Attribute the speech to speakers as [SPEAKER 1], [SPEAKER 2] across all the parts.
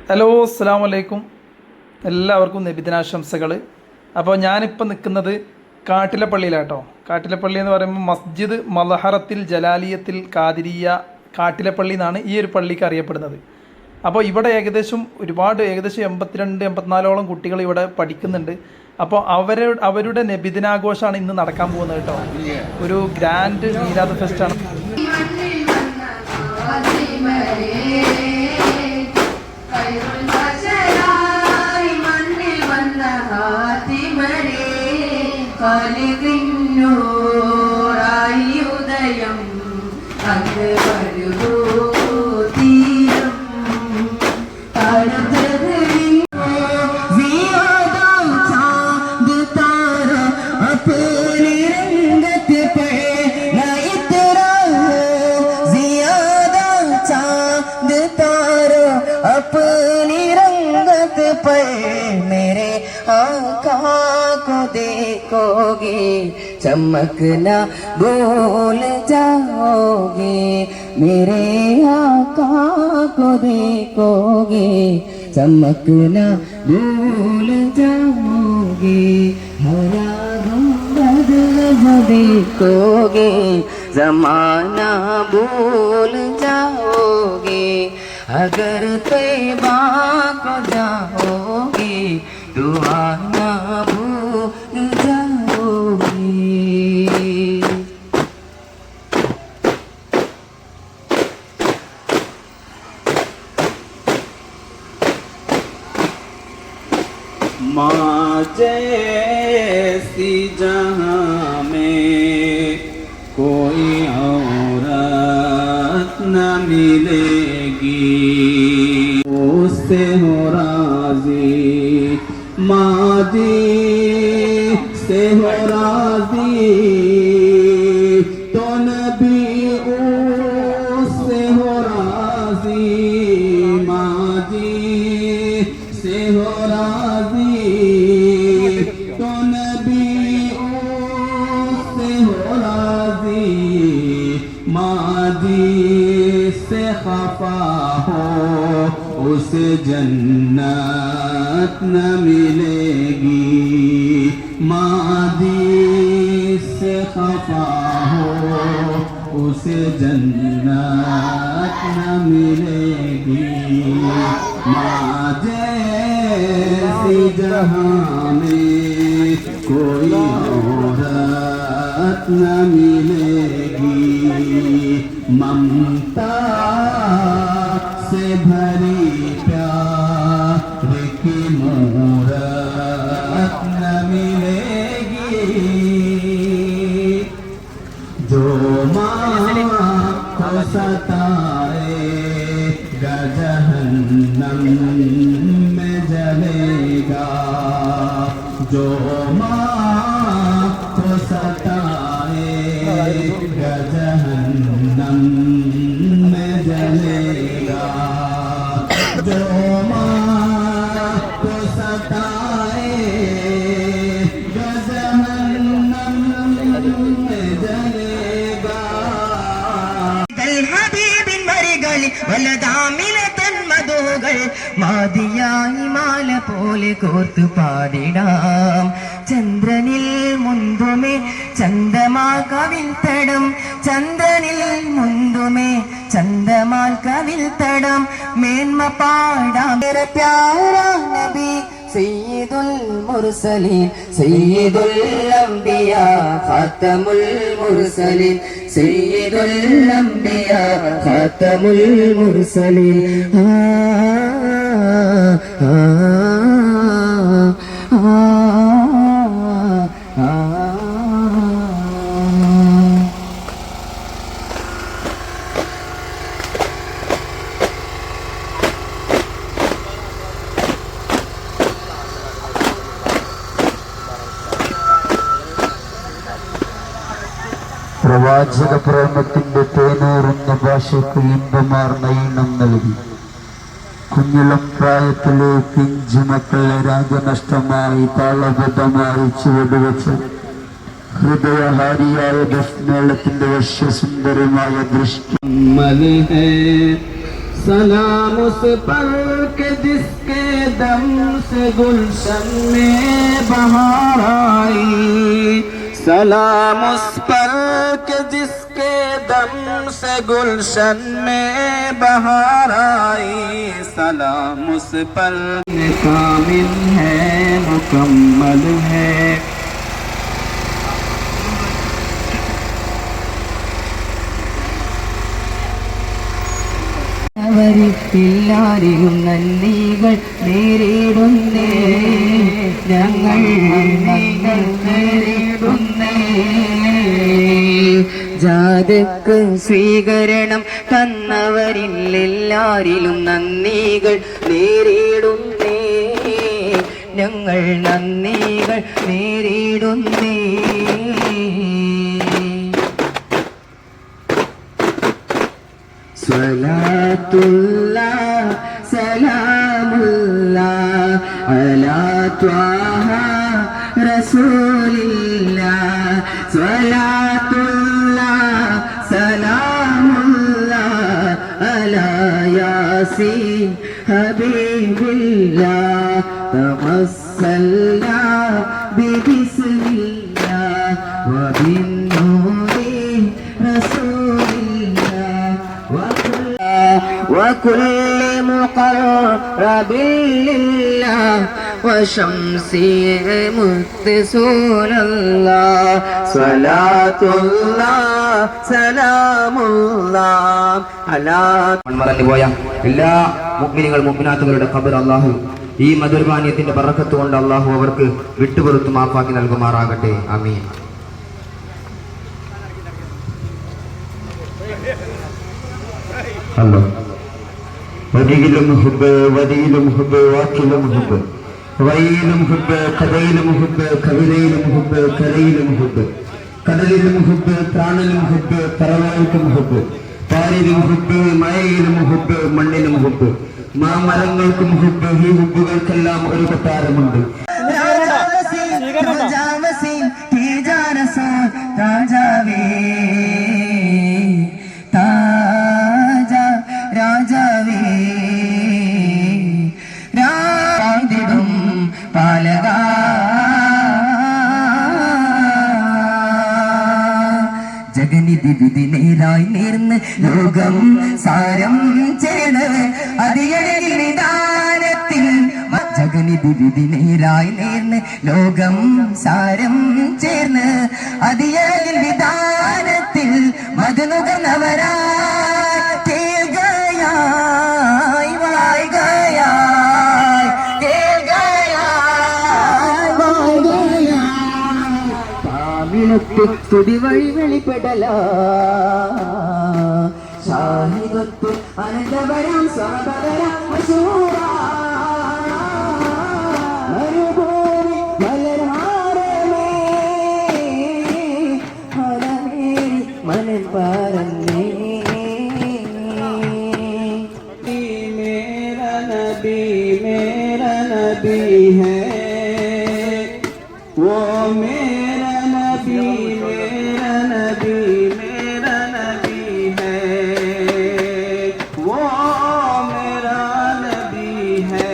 [SPEAKER 1] Hello, അസ്സലാമു അലൈക്കും. എല്ലാവർക്കും നബിദിനാശംസകൾ. അപ്പോൾ ഞാനിപ്പോൾ നിൽക്കുന്നത് കാട്ടിലെ പള്ളിയിലാട്ടോ. കാട്ടിലെ പള്ളി എന്ന് പറയുമ്പോൾ മസ്ജിദ് മലഹറത്തിൽ ജലാലിയത്തിൽ ഖാദിരിയ കാട്ടിലെ പള്ളി എന്നാണ് ഈ ഒരു പള്ളിക്ക് അറിയപ്പെടുന്നത്. അപ്പോൾ ഇവിടെ ഏകദേശം 82-84 കുട്ടികൾ ഇവിടെ പഠിക്കുന്നുണ്ട്. അപ്പോൾ അവരുടെ നബിദിനാഘോഷമാണ് ഇന്ന് നടക്കാൻ പോകുന്നത് കേട്ടോ. ഒരു ഗ്രാൻഡ് മീലാദ് ഫെസ്റ്റാണ്.
[SPEAKER 2] ഉദയം അത് വരുതോ തീരം अपनी रंगत पर मेरे आका को देखोगे चमकना भूल जाओगे मेरे आका को देखोगे चमकना भूल जाओगे हरा गुंबद देखोगे जमाना भूल जाओगे अगर तैबा को जाओगे दुआ ना भूल जाओगे।
[SPEAKER 3] माँ जैसी जहाँ में कोई औरत न मिलेगी उससे हो राजी माँ जी से हो राजी तो नबी उससे हो राजी माँ जी से हो राजी तो नबी उससे हो राजी माँ जी से खफा हो उसे जन्नत न मिलेगी माँ जी से खफा हो उसे जन्नत न मिलेगी माँ जैसी जहाँ में कोई औरत न मिलेगी ममता से भरी प्यार की मूरत न मिलेगी जो माँ को सताएगा जहन्नम में जलेगा जो माँ को सताएगा जहन्नम में जलेगा जो माँ को सताएगा जहन्नम में जलेगा
[SPEAKER 2] ഹബീബിൻ മരികൾ വലദാമിനതൻ മധുകൾ മാദിയായി മാല പോലെ കോർത്തു പാടിടാം ചന്ദ്രനിൽ മുന്തുമേ ചന്ദമാൽ കവിൽ തടം ചന്ദ്രനിൽ മുന്തുമേ ചന്ദമാൽ കവിൽ തടം മേന്മ പാടാം പ്യാരാ നബി സയ്യിദുൽ മുർസലീൻ സയ്യിദുൽ അംബിയാ ഖാതമുൽ മുർസലീൻ സയ്യിദുൽ അംബിയാ ഖാതമുൽ മുർസലീൻ
[SPEAKER 4] പ്രവാചക പ്രേമത്തിന്റെ തേനൂറുന്ന ഭാഷയ്ക്ക് ഇമ്പമാർന്ന ഈണം നൽകി കുഞ്ഞിളം പ്രായത്തിലെ പിഞ്ചു മക്കളെ രാഗനഷ്ടമായി താളബദ്ധമായി ചുവടുവെച്ച് ഹൃദയഹാരിയായ ദഫ്മേളത്തിന്റെ വശ്യസുന്ദരമായ ദൃഷ്ടി
[SPEAKER 3] सलाम उस पर के जिसके दम से गुलशन में बहार आई, सलाम उस पर के जिसके दम से गुलशन में बहार आई, सलाम उस पर कामिल है मुकम्मल है।
[SPEAKER 2] എല്ലാരിലും നന്ദികൾ നേരിടുന്നേ, ഞങ്ങൾ നന്ദികൾ നേരിടുന്നേ. ജാതക്ക് സ്വീകരണം തന്നവരിൽ എല്ലാരിലും നന്ദികൾ നേരിടുന്നേ, ഞങ്ങൾ നന്ദികൾ നേരിടുന്നേ. സ്വലാത്തുല്ലാഹ് സലാമുല്ലാഹ് അലാ ത്വാഹ റസൂലില്ലാഹ്, സ്വലാത്തുല്ലാഹ് സലാമുല്ലാഹ് അലാ യാസീൻ ഹബീബില്ലാഹ്, തവസ്സൽനാ ബിബിസ്മില്ലാഹ് വബിന്നൂരി റസൂലില്ലാഹ് وكل مقرب لله وشمسي متصول الله، صلاة الله سلام الله على
[SPEAKER 5] മറന്നുപോയ എല്ലാ മുഅ്മിനീങ്ങൾ മുഅ്മിനാത്തുകളുടെ ഖബർ അല്ലാഹു ഈ മധുരപാനീയത്തിന്റെ ബറക്കത്ത് കൊണ്ട് അല്ലാഹു അവർക്ക് വിട്ടുപുറത്ത് മാഫാക്കി നൽകുമാറാകട്ടെ. ആമീൻ.
[SPEAKER 4] അല്ല വരിയിലും ഹുബ്, വരിയിലും ഹുബ്, വാക്കിലും ഹുബ്, വയിലും ഹുബ്, കഥയിലും ഹുബ്, കവിതയിലും ഹുബ്, കരയിലും ഹുബ്, കടലിലും ഹുബ്, പ്രാണനും ഹുബ്, പറവകൾക്കും ഹുബ്, പാലിലും ഹുബ്, മഴയിലും ഹുബ്, മണ്ണിലും ഹുബ്, മാമരങ്ങൾക്കും ഹുബ്. ഈ ഹുബുകൾക്കെല്ലാം ഒരു കൊട്ടാരമുണ്ട്.
[SPEAKER 2] ജഗനിധി വിധി നേരായി നേർന്ന് ലോകം സാരം ചേർന്ന് അതിയഴകിൽ നിദാനത്തിൽ, ജഗനിധി വിധി നേരായി നേർന്ന് ലോകം സാരം ചേർന്ന് അതിയഴകിൽ വിധാനത്തിൽ മധുനുകർന്നവരാ കേൾകയായി വായികയായി കേൾകയായി വായികയായി പാവിനത്ത് സ്തുതി വഴി വെളിപ്പെടല ഷാഹിദത്ത് അനന്തപരം സ്വാപകരം മരുഭൂമി മലർഹാരമേ ഹരമേരി മനൻ പാരന്നേ.
[SPEAKER 3] मेरा नबी है, वो मेरा नबी, मेरा नबी, मेरा नबी है, वो मेरा नबी है,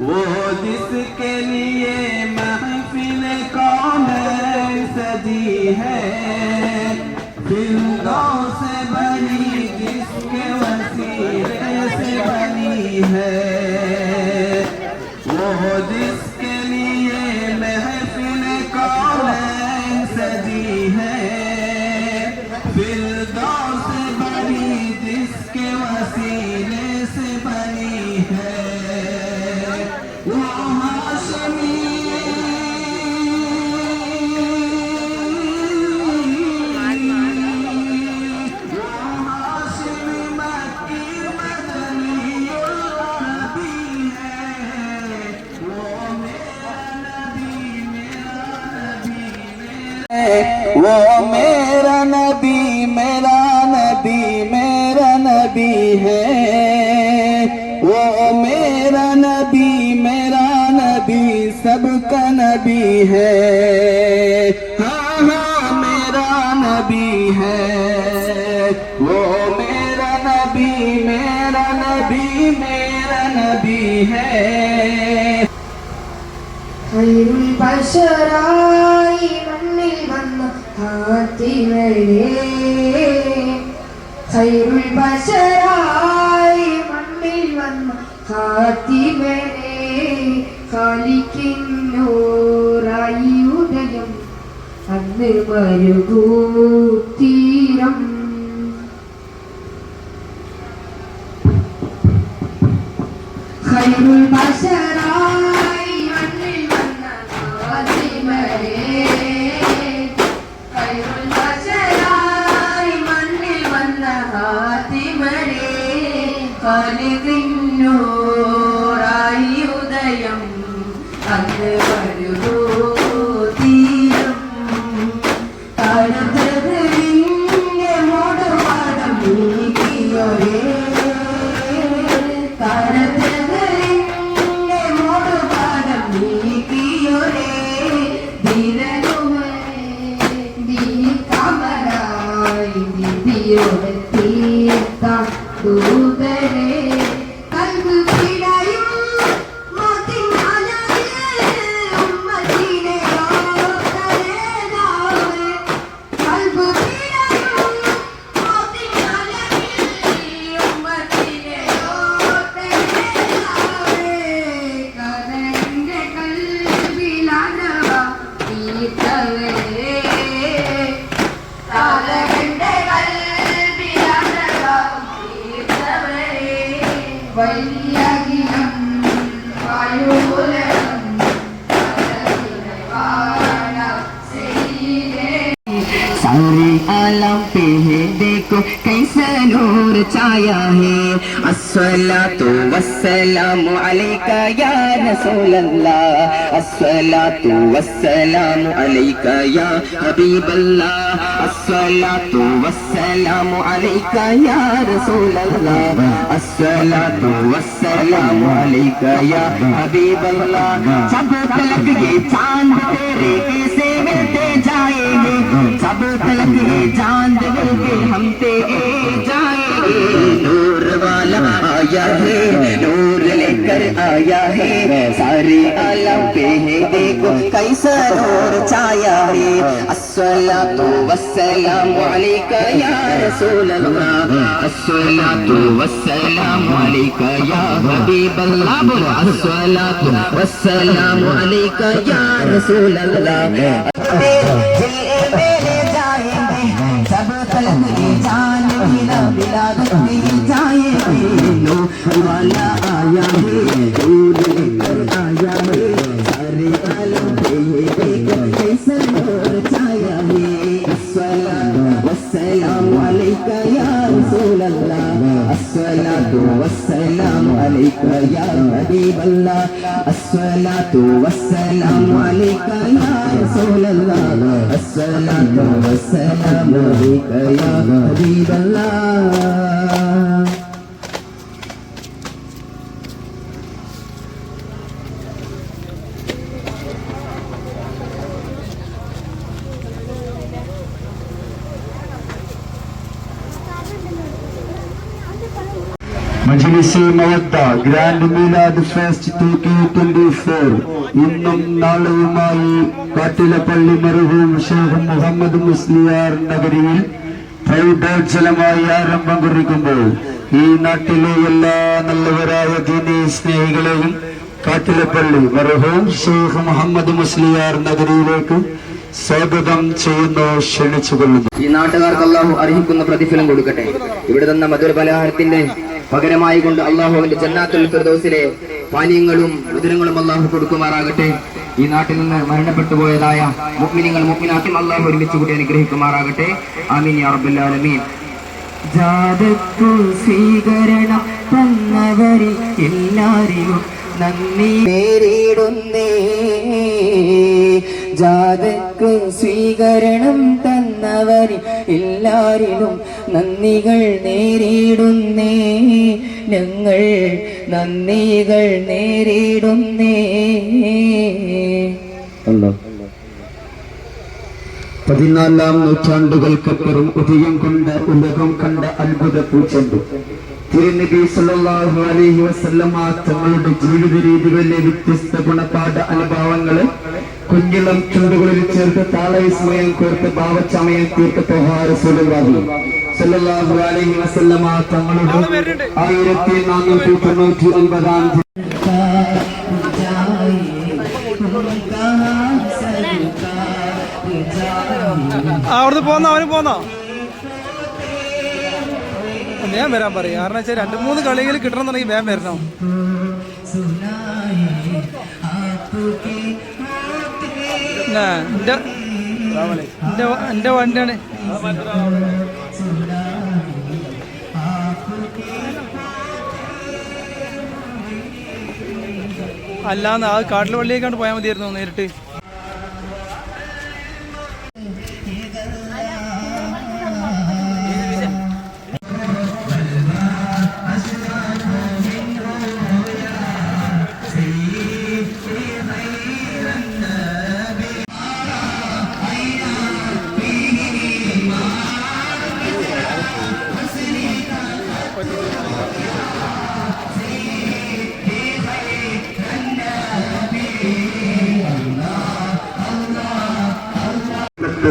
[SPEAKER 3] वो जिसके लिए महफिल कौन सजी है, फिरदौस से बनी जिसके वसीले से बनी है, वो जिसके लिए महफिल कौन सजी है, फिरदौस से बनी जिसके वसीले से बनी है, वो हाशमी वो मेरा नबी, मेरा नबी, मेरा नबी है, वो मेरा नबी, मेरा नबी, सबका नबी है, हाँ हाँ मेरा नबी है, वो मेरा नबी, मेरा नबी नबी मेरा नबी है
[SPEAKER 2] ഖൈറുൽ ബശറായി മണ്ണിൽ വന്ന ഹാത്തിമരേ ഖൈറുൽ ബശറായി മണ്ണിൽ വന്ന ഹാത്തിമരേ ഖാലിഖിൻ നൂറായി ഉദയം അന്ന് മരുഭൂതീരം ഖൈറുൽ ബശറായി മണ്ണിൽ വന്ന ഹാത്തിമരേ ഖൈറുൽ ബശറായി മണ്ണിൽ വന്ന ഹാത്തിമരേ ഖാലിഖിൻ നൂറായി ഉദയം അന്ന് മരുഭൂതീരം താരതരിന്റെ മോടപാടം നീക്കിയൊരേ താരതരിന്റെ മോടപാടം നീക്കിയൊരേ ധീരനുമേ കമലായി നിധിയോടെ തീർത്ത ദൂതരേ കൽബ് പിടയും വലിയകിലം വായുലകം
[SPEAKER 3] सारे आलम पे है देखो कैसा नूर छाया है अस्सलातु वस्सलामु अलैका या रसूल अल्लाह अस्सलातु वस्सलामु अलैका या हबीब अल्लाह अस्सलातु वस्सलामु अलैका या रसूल अल्लाह अस्सलातु वस्सलामु अलैका या हबीब अल्लाह सब तलक ये चांद तेरे कैसे मिलते जाएंगे सब तलक ये चांद मिलके हम ते जाएंगे नूर वाला आया है नूर लेकर आया है सारे आलम पे है देखो कैसा नूर छाया है अस्सलातु वस्सलामु अलैका या रसूल अल्लाह अस्सलातु वस्सलामु अलैका या हबीब अल्लाह बोलो अस्सलातु वस्सलामु अलैका या रसूल अल्लाह सब तलक ये जान मिला बिलादत में जाएंगे नूर वाला आया है नूर लेकर आया है सारे आलम पे ये देखो कैसा नूर छाया है अस्सलातु वस्सलामु अलैका या रसूल अल्लाह अस्सलातु वस्सलामु अलैका या हबीब अल्लाह अस्सलातु वस्सलामु अलैका या रसूल अल्लाह अस्सलातु वस्सलामु अलैका या हबीब अल्लाह
[SPEAKER 4] മജ്‌ലിസ് മവദ്ദ ഗ്രാൻഡ് മീലാദ് ഫെസ്റ്റ് 2024 ഇന്നും നാളെയുമായി കാട്ടിലപ്പള്ളി മർഹൂം ഷേഖ് മുഹമ്മദ് മുസ്ലിയാർ നഗരിയിൽ പ്രൗഢോജ്വലമായി ആരംഭം കുറിക്കുമ്പോൾ ഈ നാട്ടിലെ എല്ലാ നല്ലവരായ ദീനീ സ്നേഹികളെയും കാട്ടിലപ്പള്ളി മർഹൂം ഷേഖ് മുഹമ്മദ് മുസ്ലിയാർ നഗരിയിലേക്ക് സ്വാഗതം ചെയ്യുന്നു, ക്ഷണിച്ചുകൊള്ളുന്നു.
[SPEAKER 5] ഈ നാട്ടുകാർക്ക് അള്ളാഹു അർഹിക്കുന്ന പ്രതിഫലം കൊടുക്കട്ടെ. ഇവിടെ തന്ന മധുര പലഹാരത്തിന്റെ പകരമായി കൊണ്ട് അള്ളാഹുവിന്റെ ജന്നാത്തുൽ ഫിർദൗസിലെ പാനീയങ്ങളും ഉദരങ്ങളും അള്ളാഹു കൊടുക്കുമാറാകട്ടെ. ഈ നാട്ടിൽ നിന്ന് മരണപ്പെട്ടു പോയതായ മുഅ്മിനീങ്ങൾ മുഅ്മിനാത്തും അള്ളാഹു ഒരുമിച്ച് കൂടി അനുഗ്രഹിക്കുമാറാകട്ടെ. ആമീൻ യാ റബ്ബൽ ആലമീൻ.
[SPEAKER 2] ജാതക്കു സ്വീകരണം തന്നവരിൽ എല്ലാരിലും നന്ദി നേരിടുന്നേ. ജാതക്കു സ്വീകരണം തന്നവരിൽ എല്ലാരിലും നന്ദികൾ നേരിടുന്നേ. ഞങ്ങൾ നന്ദികൾ നേരിടുന്നേ.
[SPEAKER 4] 14 നൂറ്റാണ്ടുകൾക്കപ്പുറം ഉദയം കൊണ്ട ഉലകം കണ്ട അത്ഭുത പൂച്ചെണ്ട് തിരുനബി സല്ലല്ലാഹു അലൈഹി വസല്ലമ തങ്ങളുടെ ജീവിത രീതികളിലെ വ്യത്യസ്ത ഗുണപാഠ അനുഭവങ്ങള് കുഞ്ഞിളം ചുണ്ടുകളിൽ ചേർത്ത് താളവിസ്മയം കോർത്ത് ഭാവച്ചമയം തീർത്ത് റസൂലുള്ളാഹി സല്ലല്ലാഹു അലൈഹി വസല്ലമ തങ്ങളുടെ 1499
[SPEAKER 1] അവിടുന്ന് പോന്നോ അവന് പോന്നോ ഞാൻ വരാൻ പറയും കാരണം വെച്ചാൽ 2-3 കളികൾ കിട്ടണമെന്നുണ്ടെങ്കിൽ വേഗം വരണം എന്റെ വണ്ടിയാണ് അല്ലാന്ന് ആ കാട്ടിലെ പള്ളിയേക്കാണ്ട് പോയാൽ മതിയായിരുന്നു നേരിട്ട്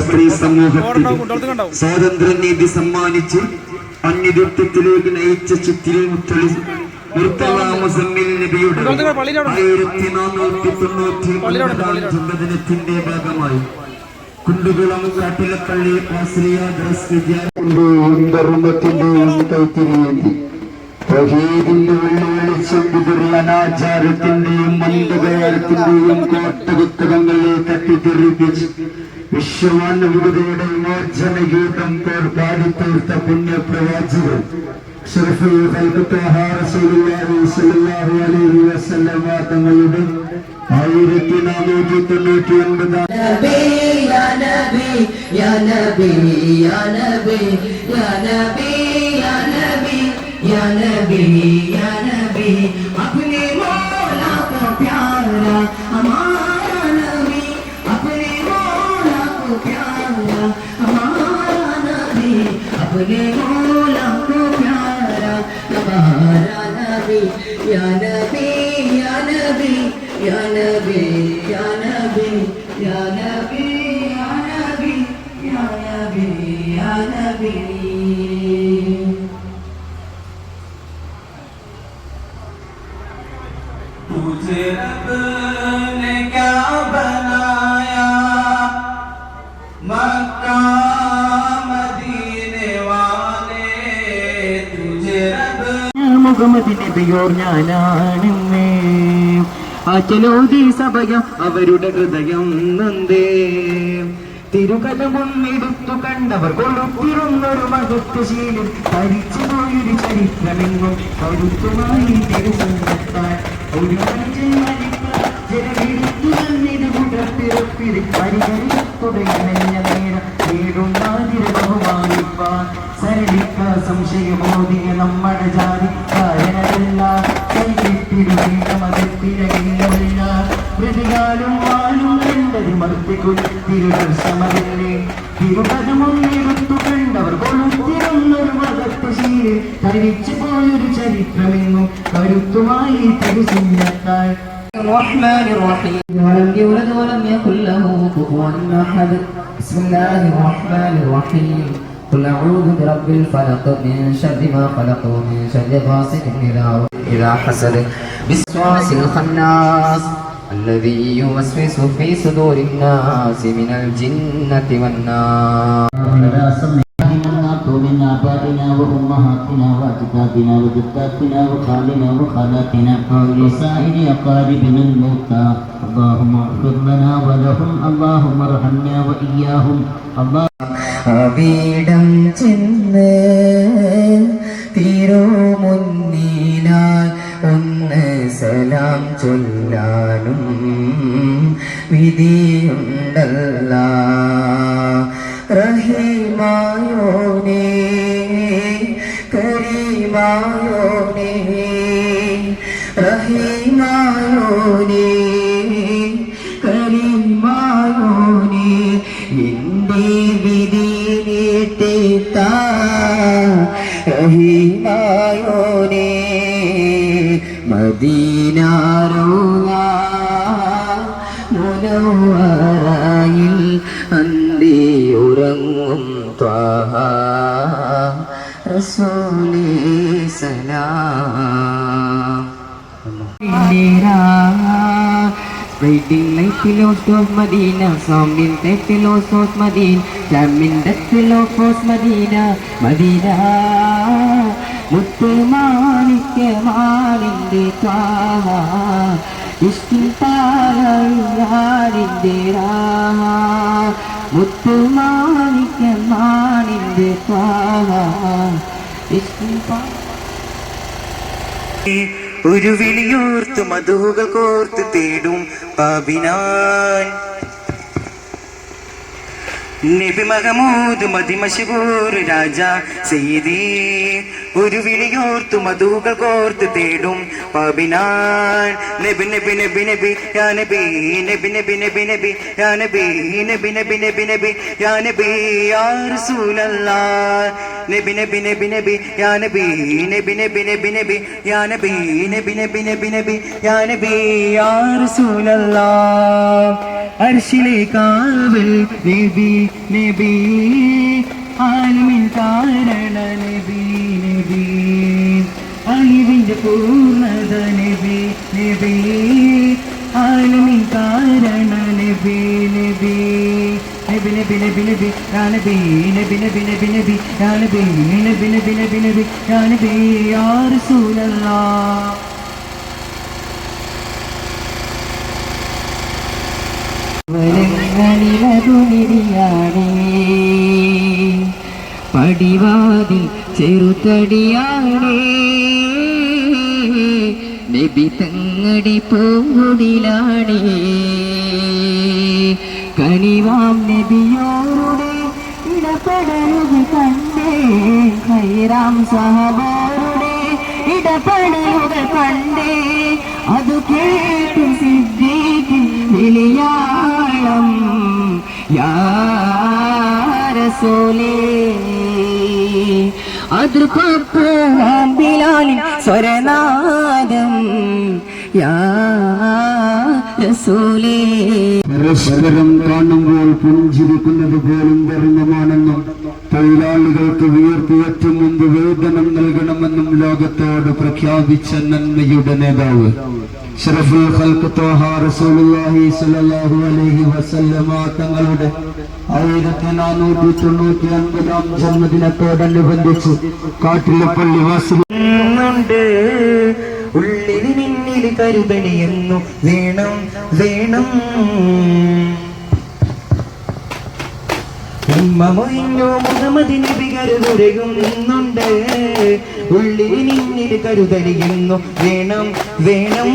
[SPEAKER 4] സ്ത്രീ സമൂഹത്തിൽ സ്വാതന്ത്ര്യനീതി സമ്മാനിച്ച് അന്യദൃത്വത്തിലേക്ക് നയിച്ച ചിത്തിരി മുത്തളി മുർത്തലാമുസമ്മിൽ നബിയുടെ 1499 ജന്മദിനത്തിന്റെ ഭാഗമായി കുണ്ടുകുളം കാട്ടിലപ്പള്ളി ആശ്രിയ ദ്രസ് വിദ്യാലയത്തിന്റെയും കൈത്തിരിയേന്തി തൗഹീദിന്റെ വെള്ളിവെളിച്ചം വിതറി അനാചാരത്തിന്റെയും മന്ദകയാരത്തിന്റെയും കോട്ടകുത്തകങ്ങളെ തട്ടിത്തെറിപ്പിച്ച് വിശ്വമാനവികതയുടെ വിമോചന ഗീതം പാടിത്തീർത്ത പുണ്യപ്രവാചകൻ തങ്ങളുടെ
[SPEAKER 2] മുഹമ്മദ് നബിയോർ ഞാനാണെന്നേ ആചലോതി സഭയം അവരുടെ ഹൃദയം നന്ദേ തിരുകഥമൊന്നെടുത്തു കണ്ടവർ കൊളുത്തിരുന്നൊരു മഹത്വശീലം ഭരിച്ചുപോയൊരു ചരിത്രമെങ്ങും കരുത്തുമായി തിരുസംഘത്താൽ ഒരു ജനവിടുത്തു തന്നിത് കുടപ്പിറപ്പിരി പരിഹരിത്തുടയണഞ്ഞ നേരം നേടുന്നാതിര ബഹുമാനിപ്പാൻ സരളിക്ക സംശയമോദിയ നമ്മുടെ ജാതി കാരണമല്ല കൈകിട്ടിടുകയില്ല മതത്തിരകില്ലമല്ല പ്രതികാലും വാലും കണ്ടത് മർത്തിക്കുത്തിരുദർശമതല്ലേ തിരുപദമൊന്നെടുത്തു കണ്ടവർ കൊളുത്തിരുന്നൊരു മതത്വശീലം ധരിച്ചു പോയൊരു ചരിത്രമെങ്ങും കരുത്തുമായി തിരുസിഞ്ഞത്താൽ الرحمن الرحيم ولم يولد ولم يكن له كفوا أحد بسم الله الرحمن الرحيم قل أعوذ برب الفلق من شر ما خلق ومن شر غاسق إذا حسد بالوسواس الخناس الذي يوسوس في صدور الناس من الجنة والناس من آبائنا وأمهاتنا وأجدادنا وجداتنا وخالنا وخالاتنا وسائر أقاربنا الموتى اللهم اغفر لنا ولهم اللهم ارحمنا وإياهم അവിടം ചെന്ന് തിരുമുന്നിലാൽ ഒന്ന് സലാം ചൊല്ലാനും വിധിയുണ്ടല്ല റഹീമായോനേ കരീമായോനേ റഹീമായോനേ കരീമായോനേ എൻ്റെ വിധി നീട്ടിത്താ റഹീമായോനേ
[SPEAKER 3] മദീന റൗള മുനവ്വറയിൽ അന്തി ഉറങ്ങും ത്വാഹ റസൂലേ സലാം. Spreading light pillows of Medina, sounding the pillows of Medina, jamming the pillows of Medina, Medina. മുത്തുമാണിക്യമാണിന്റെ Thwaha ഇഷ്കിൻ പാലയാണിന്റെ Raha മുത്തുമാണിക്യമാണിന്റെ Thwaha ഇഷ്കിൻ പാല
[SPEAKER 6] ഒരു വിളിയോർത്ത് മധുകൾ കോർത്ത് തേടും പാപിനാൻ നബി മഹമൂദ് മദിമശൂർ രാജ സയ്യിദി ഒരു വിളിയോർത്ത് മധുകൾ കോർത്ത് തേടും പാപിനാൻ നബി നബി നബി നബി യാ നബി നബി നബി നബി നബി യാ നബി നബി നബി നബി നബി യാ നബി യാ റസൂലല്ലാഹ് നബി നബി നബി നബി യാ നബി നബി നബി നബി നബി യാ നബി നബി നബി നബി നബി യാ നബി യാ റസൂലല്ലാഹ് അർശിലെ കാവൽ നബി നബി ആലമിൻ കാരണ നബി നബി അലിവിന്റെ പൂർണ്ണത നബി നബി ആലമിൻ കാരണ നബി നബി നബി നബി നബി നബി യാ നബി നബി നബി നബി നബി യാ നബി നബി നബി നബി നബി യാ നബി യാ റസൂലല്ലാഹ്. വരങ്ങളിലതുനിരിയാണേ പടിവാതിൽ ചെറുതടിയാണേ നബി തങ്ങടി പൂങ്കുടിലാണേ കനിവാം നബിയോരുടെ ഇടപെടലുകൾ കണ്ടേ ഖൈറാം സഹബാരുടെ ഇടപെടലുകൾ കണ്ടേ അത് കേട്ടു സിദ്ദീഖിൻ വിളിയാളം യാ റസൂലേ അതിർപ്പൂവാം ബിലാലിൻ സ്വരനാദം യാ റസൂലേ.
[SPEAKER 4] പരസ്പരം കാണുമ്പോൾ പുഞ്ചിരിക്കുന്നത് പോലും ധർമ്മമാണെന്നും തൊഴിലാളികൾക്ക് വിയർപ്പുയറ്റും മുമ്പ് വേതനം നൽകണമെന്നും ലോകത്തോട് പ്രഖ്യാപിച്ച നന്മയുടെ നേതാവ് ശറഫുൽ ഖൽഖ് ത്വാഹ റസൂലുള്ളാഹി സ്വല്ലല്ലാഹു അലൈഹി വസല്ലമ തങ്ങളുടെ 1499 ജന്മദിനത്തോടനുബന്ധിച്ച് കാട്ടിലെ പള്ളിവാസികളുണ്ട്.
[SPEAKER 6] ഉള്ളിൽ നിന്നിൽ കരുതലിയെന്നു വേണം വേണം ഉമ്മമൊഴിഞ്ഞോ മുഹമ്മദ് നബി കരുതുരയുന്നുണ്ട്. ഉള്ളിൽ നിന്നിൽ കരുതലിയെന്നു വേണം വേണം